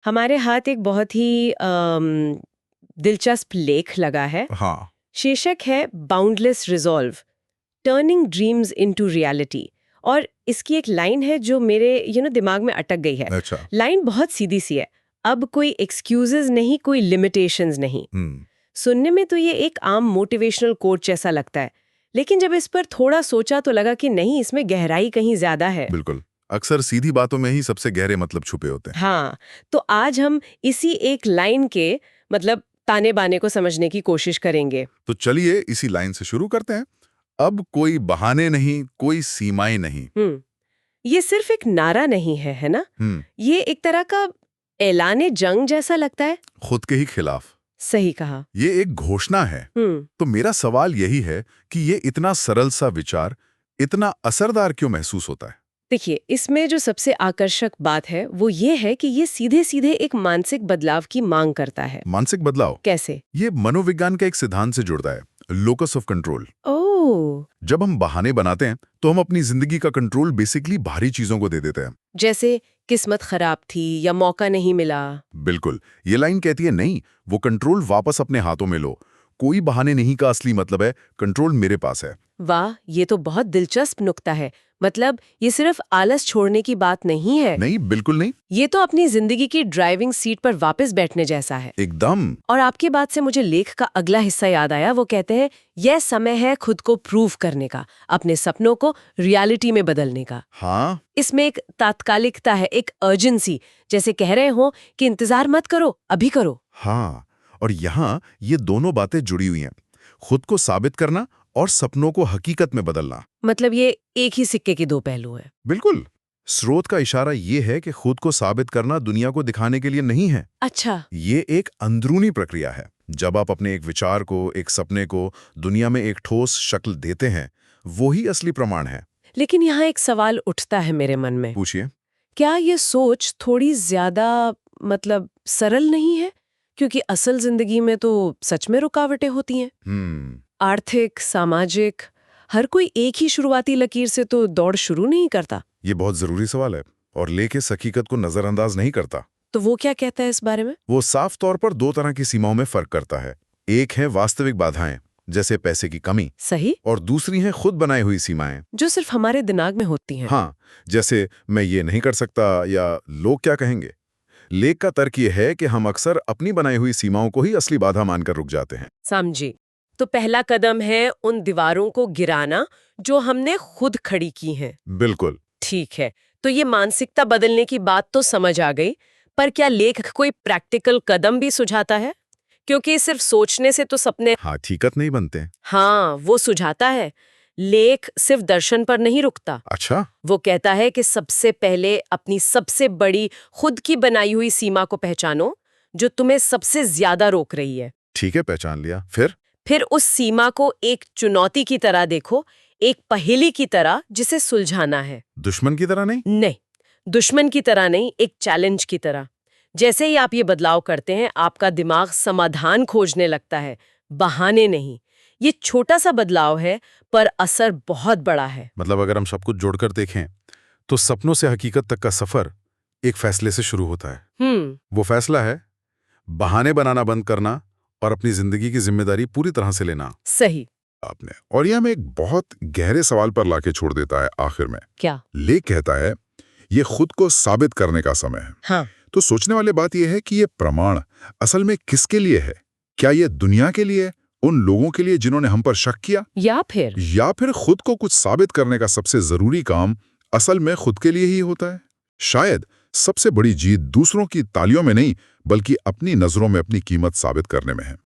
हमारे हाथ एक बहुत ही दिलचस्प लेख लगा है। हाँ। शीर्षक है boundless resolve, turning dreams into reality. और इसकी एक लाइन है जो मेरे दिमाग में अटक गई है। अच्छा। लाइन बहुत सीधी सी है, अब कोई एक्सक्यूजेस नहीं, कोई लिमिटेशंस नहीं। सुनने में तो ये एक आम मोटिवेशनल कोट जैसा लगता है, लेकिन जब इस पर थोड़ा सोचा तो लगा कि नहीं, इसमें गहराई कहीं ज्यादा है। बिल्कुल, अक्सर सीधी बातों में ही सबसे गहरे मतलब छुपे होते हैं। हाँ, तो आज हम इसी एक लाइन के ताने बाने को समझने की कोशिश करेंगे। तो चलिए इसी लाइन से शुरू करते हैं। अब कोई बहाने नहीं, कोई सीमाएं नहीं। ये सिर्फ एक नारा नहीं है, है ना? ये एक तरह का ऐलाने जंग जैसा लगता है। खुद के ही खिलाफ। सही कहा। ये एक घोषणा है। तो मेरा सवाल यही है कि ये इतना सरल सा विचार इतना असरदार क्यों महसूस होता है? देखिए, इसमें जो सबसे आकर्षक बात है वो ये है कि ये सीधे सीधे एक मानसिक बदलाव की मांग करता है। मानसिक बदलाव कैसे? ये मनोविज्ञान का एक सिद्धांत से जुड़ता है, लोकस ऑफ कंट्रोल। ओह, जब हम बहाने बनाते हैं तो हम अपनी जिंदगी का कंट्रोल बेसिकली बाहरी चीजों को दे देते हैं। जैसे किस्मत खराब थी या मौका नहीं मिला। बिल्कुल, ये लाइन कहती है नहीं, वो कंट्रोल वापस अपने हाथों में लो। कोई बहाने नहीं का असली मतलब है कंट्रोल मेरे पास है। वाह, ये तो बहुत दिलचस्प नुक्ता है। मतलब ये सिर्फ आलस छोड़ने की बात नहीं है। नहीं, बिल्कुल नहीं। ये तो अपनी जिंदगी की ड्राइविंग सीट पर वापस बैठने जैसा है। एकदम। और आपकी बात से मुझे लेख का अगला हिस्सा याद आया। वो कहते हैं यह समय है खुद को प्रूव करने का, अपने सपनों को रियलिटी में बदलने का। हाँ, इसमें एक तात्कालिकता है, एक अर्जेंसी, जैसे कह रहे हो कि इंतजार मत करो, अभी करो। हाँ, और यहाँ ये दोनों बातें जुड़ी हुई हैं, खुद को साबित करना और सपनों को हकीकत में बदलना। मतलब ये एक ही सिक्के के दो पहलू है। बिल्कुल। स्रोत का इशारा ये है कि खुद को साबित करना दुनिया को दिखाने के लिए नहीं है। अच्छा। ये एक अंदरूनी प्रक्रिया है। जब आप अपने एक विचार को, एक सपने को दुनिया में एक ठोस शक्ल देते हैं, वो ही असली प्रमाण है। लेकिन यहाँ एक सवाल उठता है मेरे मन में। पूछिए। क्या ये सोच थोड़ी ज्यादा सरल नहीं है? क्योंकि असल जिंदगी में तो सच में रुकावटें होती हैं। आर्थिक, सामाजिक, हर कोई एक ही शुरुआती लकीर से तो दौड़ शुरू नहीं करता। ये बहुत जरूरी सवाल है और लेख इस हकीकत को नजरअंदाज नहीं करता। तो वो क्या कहता है इस बारे में? वो साफ तौर पर दो तरह की सीमाओं में फर्क करता है। एक है वास्तविक बाधाएं, जैसे पैसे की कमी। सही। और दूसरी है खुद बनाई हुई सीमाएं, जो सिर्फ हमारे दिमाग में होती हैं। हाँ, जैसे मैं ये नहीं कर सकता या लोग क्या कहेंगे। लेख का तर्क ये है कि हम अक्सर अपनी बनाई हुई सीमाओं को ही असली बाधा मानकर रुक जाते हैं। समझी। तो पहला कदम है उन दीवारों को गिराना जो हमने खुद खड़ी की हैं। बिल्कुल। ठीक है, तो ये मानसिकता बदलने की बात तो समझ आ गई, पर क्या लेख कोई प्रैक्टिकल कदम भी सुझाता है? क्योंकि सिर्फ सोचने से तो सपने हकीकत नहीं बनते। हाँ, वो सुझाता है। लेख सिर्फ दर्शन पर नहीं रुकता। अच्छा। वो कहता है कि सबसे पहले अपनी सबसे बड़ी खुद की बनाई हुई सीमा को पहचानो, जो तुम्हें सबसे ज्यादा रोक रही है। ठीक है, पहचान लिया। फिर उस सीमा को एक चुनौती की तरह देखो, एक पहेली की तरह जिसे सुलझाना है। दुश्मन की तरह नहीं? नहीं, दुश्मन की तरह नहीं, एक चैलेंज की तरह। जैसे ही आप ये बदलाव करते हैं, आपका दिमाग समाधान खोजने लगता है, बहाने नहीं। ये छोटा सा बदलाव है, पर असर बहुत बड़ा है। मतलब अगर हम सब कुछ जोड़कर देखें तो सपनों से हकीकत तक का सफर एक फैसले से शुरू होता है। वो फैसला है बहाने बनाना बंद करना और अपनी जिंदगी की जिम्मेदारी पूरी तरह से लेना। सही आपने। और यह हमें एक बहुत गहरे सवाल पर लाके छोड़ देता है आखिर में। क्या? लेख कहता है ये खुद को साबित करने का समय है। हाँ। तो सोचने वाली बात यह है कि ये प्रमाण असल में किसके लिए है? क्या ये दुनिया के लिए, उन लोगों के लिए जिन्होंने हम पर शक किया, या फिर खुद को कुछ साबित करने का सबसे जरूरी काम असल में खुद के लिए ही होता है? शायद सबसे बड़ी जीत दूसरों की तालियों में नहीं, बल्कि अपनी नजरों में अपनी कीमत साबित करने में है।